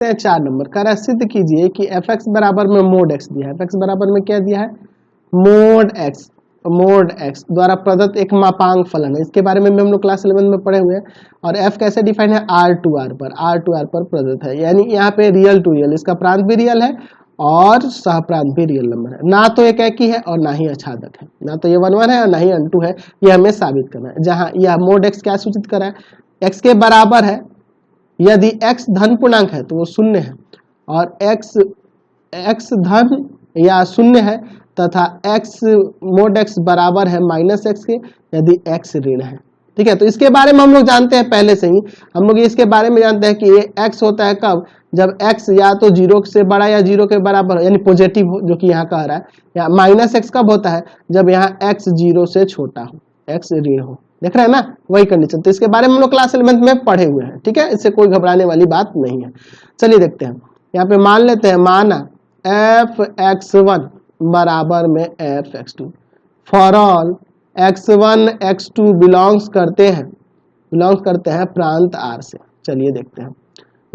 4 number कह रहा है सिद्ध कीजिए कि एफ एक्स बराबर में मोड एक्स दिया है। एफ एक्स बराबर में क्या दिया है? मोड एक्स द्वारा प्रदत्त एक मापांक फलन है। इसके बारे में भी हम लोग क्लास 11 में पढ़े हुए हैं। और एफ कैसे डिफाइन है? आर टू आर पर प्रदत्त है, यानी यहाँ पे रियल टू रियल, इसका प्रांत भी रियल है और सहप्रांत भी रियल नंबर है। ना तो एक एक ही है और ना ही अछादक है, ना तो ये 1 1 है और ना ही अनटू है। ये हमें साबित करना है। जहाँ यह मोड एक्स क्या सूचित कर रहा है? एक्स के बराबर है, यदि x धन पूर्णांक है तो वो शून्य है, और x धन या शून्य है तथा मोड x बराबर है माइनस एक्स के यदि x ऋण है। ठीक है, तो इसके बारे में हम लोग जानते हैं पहले से ही। हम लोग इसके बारे में जानते हैं कि ये x होता है कब? जब x या तो 0 से बड़ा या 0 के बराबर हो, यानी पॉजिटिव जो कि यहाँ कह रहा है। या माइनस एक्स कब होता है? जब यहाँ x 0 से छोटा हो, x ऋण हो। देख रहे हैं ना, वही कंडीशन। तो इसके बारे में हम लोग क्लास 11 में पढ़े हुए हैं। ठीक है, इससे कोई घबराने वाली बात नहीं है। चलिए देखते हैं, यहाँ पे मान लेते हैं, माना f(x1) बराबर में f(x2) for all x1 x2 belongs करते हैं प्रांत r से। चलिए देखते हैं,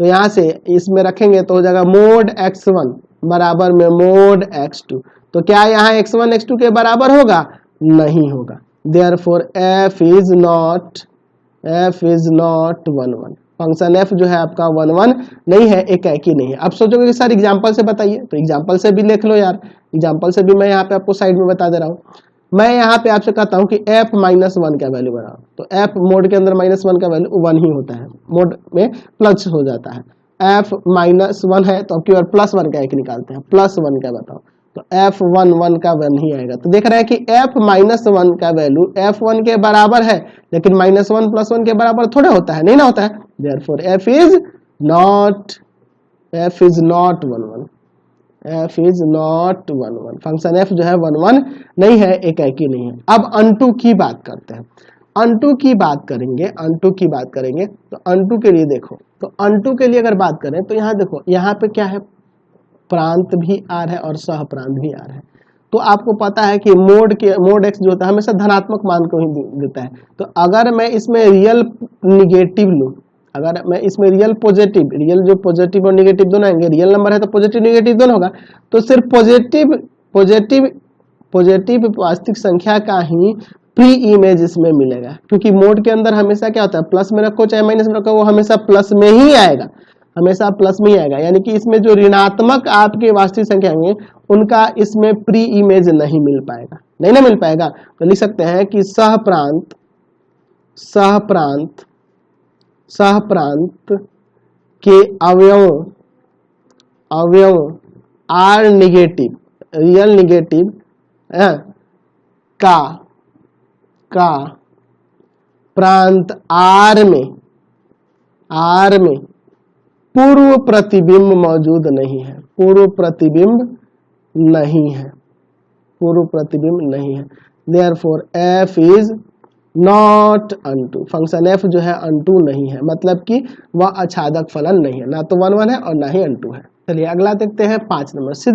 तो यहाँ से इसमें रखेंगे तो हो जाएगा मोड x1 बराबर में मोड x2। तो क्या यहाँ x1 x2 के बराबर होगा? नहीं होगा। Therefore f is not 1 1। Function f जो है आपका 1 1 नहीं है, एक ही नहीं है। अब सोचोगे कि सर एग्जांपल से बताइए, तो एग्जांपल से भी लिख लो यार। एग्जांपल से भी मैं यहाँ पे आपको साइड में बता दे रहा हूँ। मैं यहाँ पे आपसे कहता हूँ कि f -1 का वैल्यू बनाओ, तो f मोड के अंदर -1 का वैल्यू 1 ही होता है, मोड में प्लस हो जाता है। f -1 है तो अब की बार +1 का एक निकालते हैं, +1 का बताओ, तो f(1) का 1 ही आएगा। तो देख रहे हैं कि f -1 का वैल्यू f1 के बराबर है, लेकिन -1 + 1 के बराबर थोड़ा होता है, नहीं ना होता है। Therefore f is not 1 1। f is not 1 1। Function f जो है 1 1 नहीं है, एक ही नहीं है। अब अनटू की बात करते हैं। अनटू की बात करेंगे तो अनटू के लिए देखो, तो अनटू के लिए अगर बात करें तो यहाँ देखो, यहाँ पे क्या है? प्रांत भी आर है और सह प्रांत भी आर है। तो आपको पता है कि मोड एक्स जो होता है हमेशा धनात्मक मान को ही देता है। तो अगर मैं इसमें रियल निगेटिव लूँ, अगर मैं इसमें रियल जो पॉजिटिव और निगेटिव दोनों आएंगे, रियल नंबर है तो पॉजिटिव निगेटिव दोनों होगा, तो सिर्फ पॉजिटिव वास्तविक संख्या का ही प्री इमेज इसमें मिलेगा। क्योंकि मोड के अंदर हमेशा क्या होता है? प्लस में रखो चाहे माइनस में रखो, वो हमेशा प्लस में ही आएगा, हमेशा प्लस में ही आएगा। यानी कि इसमें जो ऋणात्मक आपके वास्तविक संख्या होंगे उनका इसमें प्री इमेज नहीं मिल पाएगा, नहीं ना मिल पाएगा। तो लिख सकते हैं कि सहप्रांत के अवयव आर निगेटिव, रियल निगेटिव का प्रांत आर में पूर्व प्रतिबिंब मौजूद नहीं है, पूर्व प्रतिबिंब नहीं है। Therefore f is not unto. Function f जो है अनटू नहीं है, मतलब कि वह अछादक फलन नहीं है, ना तो 1 1 है और ना ही अनटू है। चलिए अगला देखते हैं 5 नंबर।